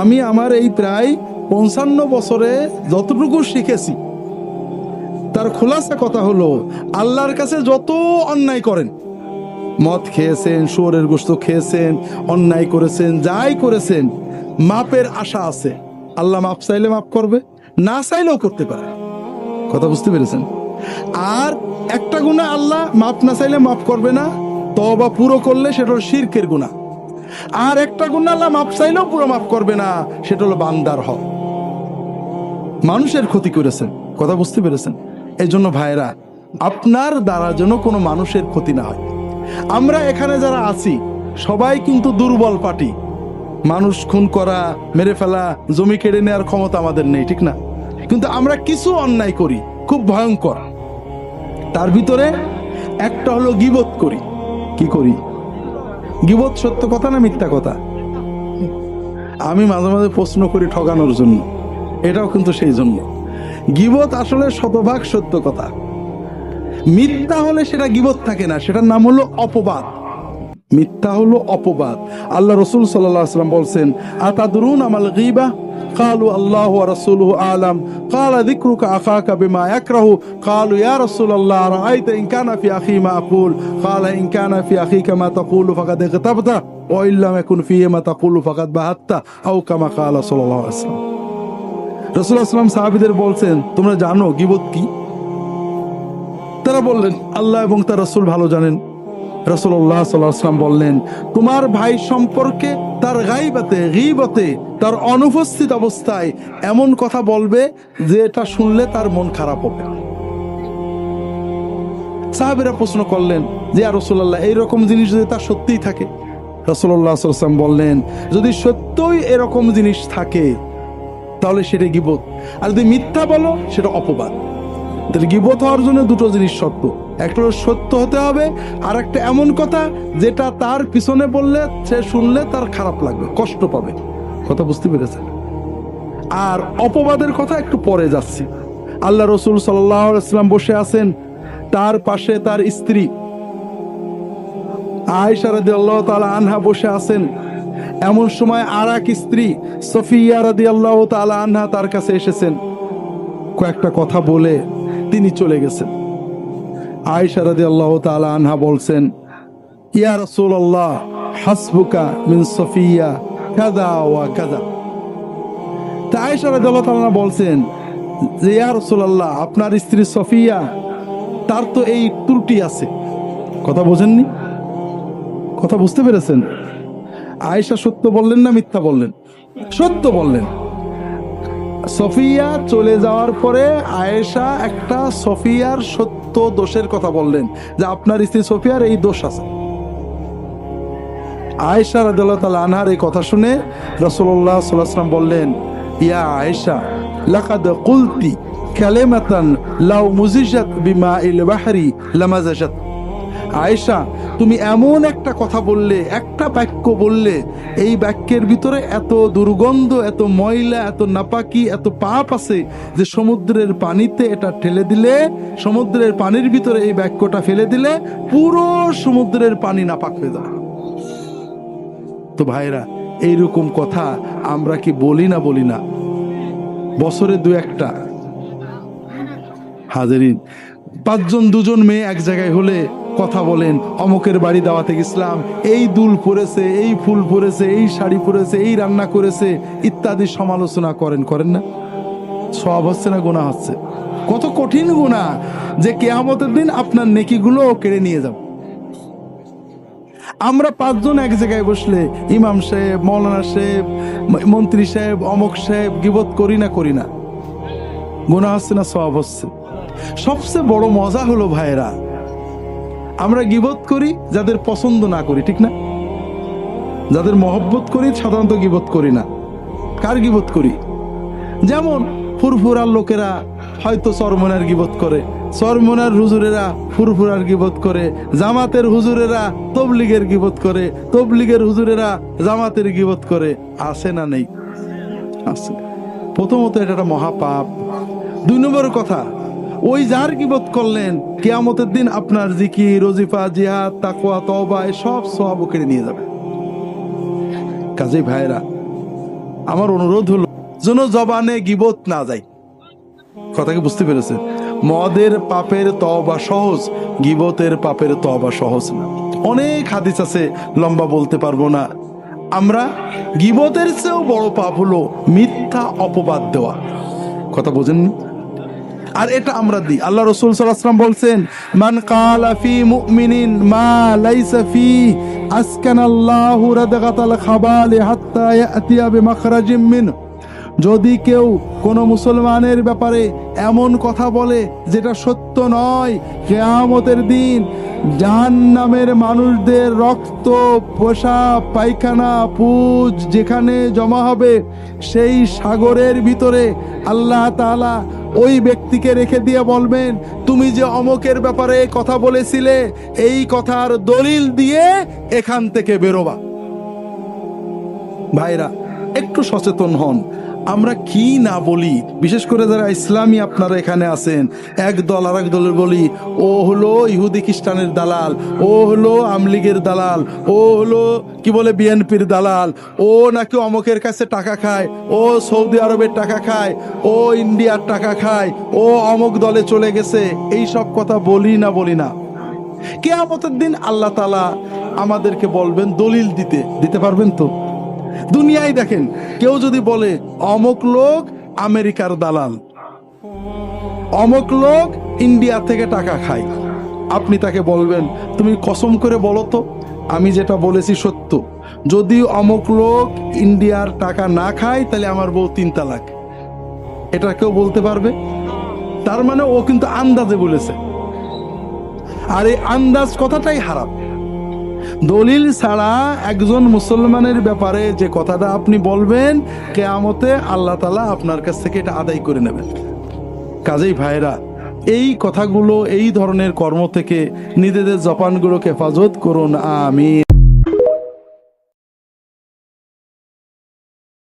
আমি আমার এই প্রায় ৫৫ বছরে যতটুকু শিখেছি তার খোলাসা কথা হলো, আল্লাহর কাছে যত অন্যায় করেন, মদ খেয়েছেন, শুয়োরের গোশত খেয়েছেন, অন্যায় করেছেন, যাই করেছেন, মাপের আশা আছে। আল্লাহ মাপ চাইলে মাপ করবে, না চাইলেও করতে পারে। কথা বুঝতে পেরেছেন? আর একটা গুনাহ আল্লাহ মাপ না চাইলে মাপ করবে না, তওবা পুরো করলে সেটা হলো শিরকের গুনাহ। আর একটা গুনাহ আল্লাহ মাপ চাইলেও পুরো মাপ করবে না, সেটা হলো বান্দার হক, মানুষের ক্ষতি করেছেন। কথা বুঝতে পেরেছেন? এই জন্য ভাইরা, আপনার দ্বারা যেন কোনো মানুষের ক্ষতি না হয়। আমরা এখানে যারা আছি সবাই কিন্তু দুর্বল পার্টি। মানুষ খুন করা, মেরে ফেলা, জমি কেড়ে নেওয়ার ক্ষমতা আমাদের নেই, ঠিক না? কিন্তু আমরা কিছু অন্যায় করি খুব ভয়ঙ্কর। তার ভিতরে একটা হলো গীবত করি। কি করি? গীবত সত্য কথা না মিথ্যা কথা? আমি মাঝে মাঝে প্রশ্ন করি ঠকানোর জন্য, এটাও কিন্তু সেই জন্য। গীবত আসলে শতভাগ সত্য কথা। মিথ্যা হলে সেটা গীবত থাকে না, সেটার নাম হলো অপবাদ। মিথ্যা হলো অপবাদ। আল্লাহ রসুল সাল্লাল্লাহু আলাইহি ওয়াসাল্লাম বলছেন, আতাদরুন আমাল গীবা? কালু আল্লাহু ওয়া রাসূলুহু আলাম। ক্বালা যিকরুকা আখাকা বিমা ইয়াকরাহু। ক্বালু ইয়া রাসূলাল্লাহ রাআইতা ইন কানা ফি আখি মা আকুল। ক্বালা ইন কানা ফি আখিকা মা তাকুলু ফাকাদ ইগতাবতা ওয়া ইন লাম ইয়াকুন ফিহি মা তাকুলু ফাকাদ বাহাত্তা আও কামা ক্বালা সাল্লাল্লাহু আলাইহি ওয়াসাল্লাম। রাসূলুল্লাহ সাল্লাল্লাহু আলাইহি ওয়াসাল্লাম সাহাবীদের বলছেন, তোমরা জানো গীবত কি? তারা বললেন, আল্লাহ এবং তার রাসূল ভালো জানেন। রাসূলুল্লাহ সাল্লাল্লাহু আলাইহি ওয়াসাল্লাম বললেন, তোমার ভাই সম্পর্কে তার গায়বাতে, গীবতে, তার অনুপস্থিত অবস্থায় এমন কথা বলবে যে এটা শুনলে তার মন খারাপ হবে। সাহাবীরা প্রশ্ন করলেন যে ইয়া রাসূলুল্লাহ, এইরকম জিনিস যদি তা সত্যিই থাকে? রাসূলুল্লাহ সাল্লাল্লাহু আলাইহি ওয়াসাল্লাম বললেন, যদি সত্যই এরকম জিনিস থাকে তাহলে সেটা গীবত, আর যদি মিথ্যা বলো সেটা অপবাদ। তাহলে গীবত হওয়ার জন্য দুটো জিনিস শর্ত, একটা হলো সত্য হতে হবে, আর একটা এমন কথা যেটা তার পিছনে বললে সে শুনলে তার খারাপ লাগবে, কষ্ট পাবে। কথা বুঝতে পেরেছেন? আর অপবাদের কথা একটু পরে যাচ্ছি। আল্লাহ রসুল সাল্লাল্লাহু আলাইহি ওয়াসাল্লাম বসে আছেন, তার পাশে তার স্ত্রী আয়েশা রাদিয়াল্লাহু তাআলা আনহা বসে আছেন। এমন সময় আর এক স্ত্রী সফিয়া রাদিয়াল্লাহু তাআলা আনহা তার কাছে এসেছেন। কয়েকটা কথা বলে তিনি চলে গেছেন। আয়েশা রাদিয়াল্লাহু তাআলা আনহা বলছেন, ইয়া রাসূলুল্লাহ হাসবুকা মিন সফিয়া কাযা ওয়া কাযা। তা আয়েশা রাদিয়াল্লাহু তাআলা বলছেন যে ইয়া রাসূলুল্লাহ, আপনার স্ত্রী সফিয়া, তার তো এই ত্রুটি আছে। কথা বোঝেননি? কথা বুঝতে পেরেছেন? আয়েশা সত্য বললেন না মিথ্যা বললেন? সত্য বললেন। সফিয়া চলে যাওয়ার পরে আয়েশা একটা সফিয়ার সত্য দোষের কথা বললেন যে আপনার স্ত্রী সফিয়ার এই দোষ আছে। আয়েশা রাদিয়াল্লাহু তাআলা আনহার এই কথা শুনে রাসূলুল্লাহ সাল্লাল্লাহু আলাইহি ওয়াসাল্লাম বললেন, ইয়া আয়েশা লাকাদ কুলতি কালিমাতান লাউ মুজিজাত বিমাইল বাহরি লামাজাজাত। আয়েশা, তুমি এমন একটা কথা বললে, একটা বাক্য বললে, এই বাক্যের ভিতরে এত দুর্গন্ধ, এত ময়লা, এত নাপাকি, এত পাপ আছে যে সমুদ্রের পানিতে এটা ঠেলে দিলে, সমুদ্রের পানির ভিতরে এই বাক্যটা ফেলে দিলে পুরো সমুদ্রের পানি নাপাক হয়ে যাবে। তো ভাইরা, এইরকম কথা আমরা কি বলি না? বলি না? বছরে দু একটা। হাজারিন, 5 জন 2 জন মেয়ে এক জায়গায় হলে কথা বলেন, অমুকের বাড়ি দাওয়াতে গেছিলাম, এই দুল পরেছে, এই ফুল পরেছে, এই শাড়ি পরেছে, এই রান্না করেছে, ইত্যাদি সমালোচনা করেন না? সওয়াব হচ্ছে না গুনাহ হচ্ছে? কত কঠিন গুনাহ যে কিয়ামতের দিন আপনার নেকিগুলো কেড়ে নিয়ে যাবে। আমরা 5 জন এক জায়গায় বসলে ইমাম সাহেব, মৌলানা সাহেব, মন্ত্রী সাহেব, অমুক সাহেব গীবত করি না? গুনাহ হচ্ছে না সওয়াব হচ্ছে? সবচেয়ে বড় মজা হলো ভাইরা, আমরা গীবত করি যাদের পছন্দ না করি, ঠিক না? যাদের মহব্বত করি সাধারণত গীবত করি না। কার গীবত করি? যেমন ফুরফুরার লোকেরা হয়তো চরমনার গীবত করে, চরমনার হুজুরেরা ফুরফুরার গীবত করে, জামাতের হুজুরেরা তবলিগের গীবত করে, তবলিগের হুজুরেরা জামাতের গীবত করে। আছে না নেই? আছে। প্রথমত এটা একটা মহাপাপ। 2 নম্বর কথা, ওই যার গীবত করলেন কিয়ামতের দিন আপনার জিকির, ওজিফা, জিহাদ, তাকওয়া, তওবা সব সওয়াব কেড়ে নিয়ে যাবে। কাজেই ভাইরা, আমরা গীবত করি যাদের পছন্দ না করি, ঠিক না? যাদের মহব্বত করি সাধারণত গীবত করি না। কার গীবত করি? আমার অনুরোধ হলো যেন জবানে গীবত না যায়। কথা কি বুঝতে পেরেছেন? মদের পাপের তওবা সহজ, গীবতের পাপের তওবা সহজ না। অনেক হাদিস আছে, লম্বা বলতে পারবো না। আমরা গীবতের চেয়েও বড় পাপ হলো মিথ্যা অপবাদ দেওয়া। কথা বোঝেননি? আর এটা আমরা দিই। আল্লাহ রাসূল সাল্লাল্লাহু আলাইহি ওয়াসাল্লাম বলছেন, মান ক্বালা ফি মুমিনিন মা লাইসা ফি আসকানাল্লাহু রাদগাতাল খাবালি হাত্তা ইয়াতিয়া বিমাখরাজিম মিন। যদি কেউ কোনো মুসলমানের ব্যাপারে এমন কথা বলে যেটা সত্য নয়, কিয়ামতের দিন জাহান্নামের মানুষদের রক্ত, পেশাব, পায়খানা, পুজ যেখানে জমা হবে সেই সাগরের ভিতরে আল্লাহ তাআলা ওই ব্যক্তিকে রেখে দিয়ে বলবেন, তুমি যে অমকের ব্যাপারে কথা বলেছিলে এই কথার দলিল দিয়ে এখান থেকে বেরোবা। ভাইরা, একটু সচেতন হন। আমরা কি না বলি, বিশেষ করে যারা ইসলামী আপনারা এখানে আছেন, এক দল আর এক দলের বলি ও হলো ইহুদি খ্রিস্টানের দালাল, ও হলো আমলিগের দালাল, ও হলো কি বলে বিএনপির দালাল, ও নাকি অমকের কাছে টাকা খায়, ও সৌদি আরবের টাকা খায়, ও ইন্ডিয়ার টাকা খায়, ও অমক দলে চলে গেছে। এই সব কথা বলি না বলি না? কিয়ামতের দিন আল্লাহ তাআলা আমাদেরকে বলবেন দলিল দিতে পারবেন তো? দুনিয়ায় দেখেন, কেউ যদি বলে অমক লোক আমেরিকার দালাল, অমক লোক ইন্ডিয়া থেকে টাকা খায়, আপনি তাকে বলবেন তুমি কসম করে বলো তো আমি যেটা বলেছি সত্য। যদি অমক লোক ইন্ডিয়ার টাকা না খায় তাহলে আমার বউ 3 তালাক। এটা কেউ বলতে পারবে? তার মানে ও কিন্তু আন্দাজে বলেছে, আর এই আন্দাজ কথাটাই হারাম। দলিল ছাড়া একজন মুসলমানের ব্যাপারে যে কথাটা আপনি বলবেন, কিয়ামতে আল্লাহ তাআলা আপনার কাছ থেকে এটা আদায় করে নেবেন। কাজেই ভাইরা, এই কথাগুলো, এই ধরনের কর্ম থেকে নিজেদের জবানগুলোকে হেফাজত করুন। আমিন।